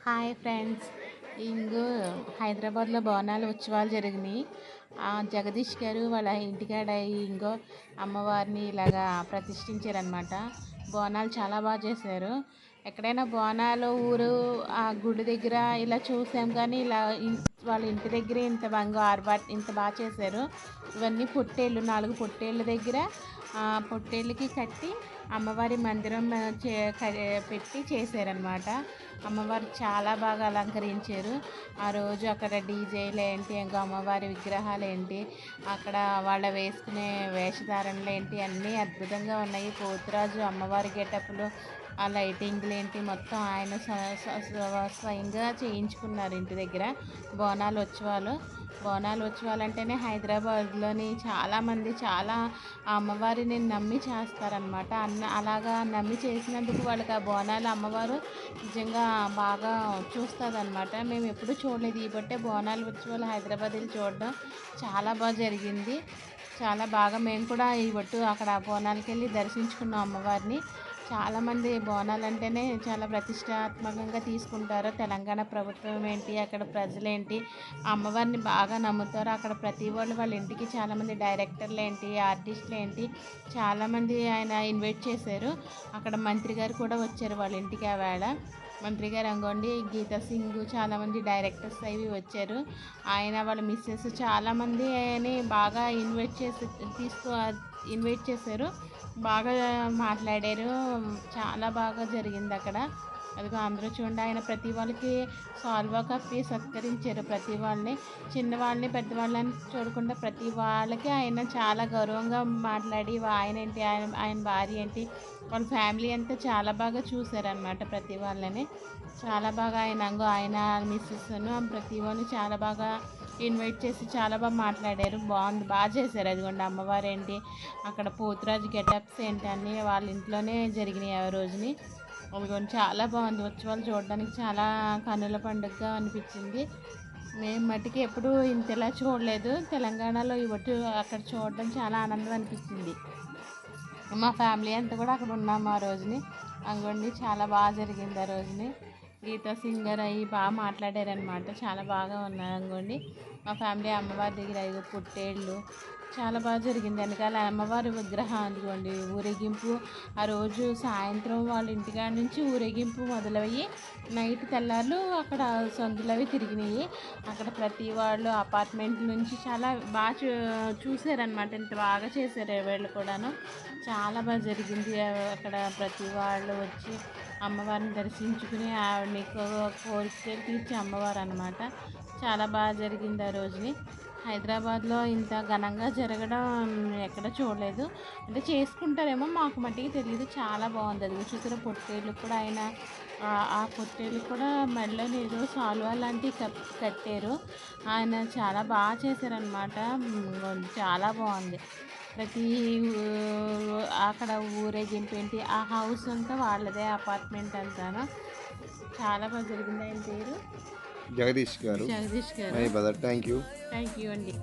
Hi friends. ఇంగు హైదరాబాద్లో బోనాలు ఉత్సవాలు జరిగినాయి. జగదీష్ గారు వాళ్ళ ఇంటికాడ ఇంగో అమ్మవారిని ఇలాగా ప్రతిష్ఠించారనమాట. బోనాలు చాలా బాగా చేశారు. ఎక్కడైనా బోనాలు ఊరు ఆ గుడి దగ్గర ఇలా చూసాం, కానీ ఇలా వాళ్ళ ఇంటి దగ్గర ఇంత బంగారు ఇంత బాగా చేశారు. ఇవన్నీ పొట్టేళ్ళు, 4 పొట్టేళ్ళ దగ్గర పొట్టేళ్ళకి కట్టి అమ్మవారి మందిరం పెట్టి చేశారనమాట. అమ్మవారు చాలా బాగా అలంకరించారు. ఆ రోజు అక్కడ డీజేలు ఏంటి, ఇంకా అమ్మవారి విగ్రహాలు ఏంటి, అక్కడ వాళ్ళ వేసుకునే వేషధారణలు ఏంటి, అన్నీ అద్భుతంగా ఉన్నాయి. పోతురాజు అమ్మవారి గెటప్లు, ఆ లైటింగ్లు ఏంటి, మొత్తం ఆయన స్వయంగా చేయించుకున్నారు ఇంటి దగ్గర. బోనాలు ఉత్సవాలు అంటేనే హైదరాబాద్లోని చాలామంది చాలా ఆ అమ్మవారిని నమ్మి చేస్తారనమాట. అలాగా నమ్మి చేసినందుకు వాళ్ళకి ఆ బోనాలు అమ్మవారు నిజంగా బాగా చూస్తుందన్నమాట. మేము ఎప్పుడూ చూడలేదు. ఈ బట్టే బోనాలు ఉత్సవాలు హైదరాబాద్ వెళ్ళి చూడడం చాలా బాగా జరిగింది. చాలా బాగా మేము కూడా ఈ బట్టు అక్కడ బోనాలకి వెళ్ళి దర్శించుకున్నాం అమ్మవారిని. చాలామంది బోనాలు అంటేనే చాలా ప్రతిష్టాత్మకంగా తీసుకుంటారు. తెలంగాణ ప్రభుత్వం ఏంటి, అక్కడ ప్రజలేంటి అమ్మవారిని బాగా నమ్ముతారు. అక్కడ ప్రతి వాళ్ళ ఇంటికి చాలామంది డైరెక్టర్లు ఏంటి, ఆర్టిస్టులు ఏంటి, చాలామంది ఆయన ఇన్వైట్ చేశారు. అక్కడ మంత్రి గారు కూడా వచ్చారు వాళ్ళ ఇంటికి. ఆవేళ మంత్రి గారు అనుకోండి, గీతా సింగ్, చాలామంది డైరెక్టర్స్ అవి వచ్చారు. ఆయన వాళ్ళ మిస్సెస్ చాలామంది బాగా ఇన్వైట్ చేశారు. బాగా మాట్లాడారు. చాలా బాగా జరిగింది అక్కడ. అదిగో అందరూ చూడండి, ఆయన ప్రతి వాళ్ళకి సాల్వా కప్పి సత్కరించారు. ప్రతి వాళ్ళని, చిన్నవాళ్ళని పెద్దవాళ్ళని చూడకుండా ప్రతి వాళ్ళకి ఆయన చాలా గౌరవంగా మాట్లాడి, ఆయన ఏంటి, ఆయన భార్య ఏంటి, వాళ్ళ ఫ్యామిలీ అంతా చాలా బాగా చూశారనమాట ప్రతి వాళ్ళని. చాలా బాగా ఆయన మిస్సెస్ను ప్రతి వాళ్ళని చాలా బాగా ఇన్వైట్ చేసి చాలా బాగా మాట్లాడారు. బాగుంది, బాగా చేశారు. అదిగోండి అమ్మవారు ఏంటి, అక్కడ పోతురాజు గెటప్స్ ఏంటి అన్నీ వాళ్ళ ఇంట్లోనే జరిగినాయి ఆ రోజుని. అదిగోండి చాలా బాగుంది. ఉత్సవాలు చూడడానికి చాలా కన్నుల పండుగగా అనిపించింది. మేము మట్టికి ఎప్పుడూ ఇంతలా చూడలేదు. తెలంగాణలో ఈ ఒట్టు అక్కడ చూడడం చాలా ఆనందం అనిపించింది. మా ఫ్యామిలీ అంతా కూడా అక్కడ ఉన్నాము ఆ రోజుని. అందుకోండి చాలా బాగా జరిగింది ఆ రోజుని. గీతా సింగర్ అవి బాగా మాట్లాడారనమాట. చాలా బాగా ఉన్నారు అనుకోండి. మా ఫ్యామిలీ అమ్మవారి దగ్గర 5 పుట్టేళ్ళు చాలా బాగా జరిగింది. వెనకాల అమ్మవారి విగ్రహం అందుకోండి ఊరేగింపు. ఆ రోజు సాయంత్రం వాళ్ళ ఇంటికాడ నుంచి ఊరేగింపు మొదలయ్యి నైట్ తెల్లార్లు అక్కడ సందులు అవి తిరిగినాయి. అక్కడ ప్రతి వాళ్ళు అపార్ట్మెంట్ నుంచి చాలా బాగా చూసారనమాట. ఇంత బాగా చేశారు వీళ్ళు కూడాను. చాలా బాగా జరిగింది. అక్కడ ప్రతి వాళ్ళు వచ్చి అమ్మవారిని దర్శించుకుని ఆవిడని కోరికలు తీర్చే అమ్మవారు అనమాట. చాలా బాగా జరిగింది ఆ రోజుని. హైదరాబాద్లో ఇంత ఘనంగా జరగడం ఎక్కడ చూడలేదు. అంటే చేసుకుంటారేమో, మాకు మట్టికి తెలియదు. చాలా బాగుంది. అది చూసిన పొట్టేళ్ళు కూడా ఆయన ఆ పొట్టేళ్ళు కూడా మెడలో ఏదో సాల్వా లాంటివి కట్టారు. ఆయన చాలా బాగా చేశారనమాట. చాలా బాగుంది. ప్రతి అక్కడ ఊరేగింపు ఏంటి, ఆ హౌస్ అంతా వాళ్ళదే, అపార్ట్మెంట్ అంతాను. చాలా బాగా జరిగింది. ఆయన పేరు జగదీష్ గారు. జగదీష్ గారు. My brother, thank you. Thank you అండి.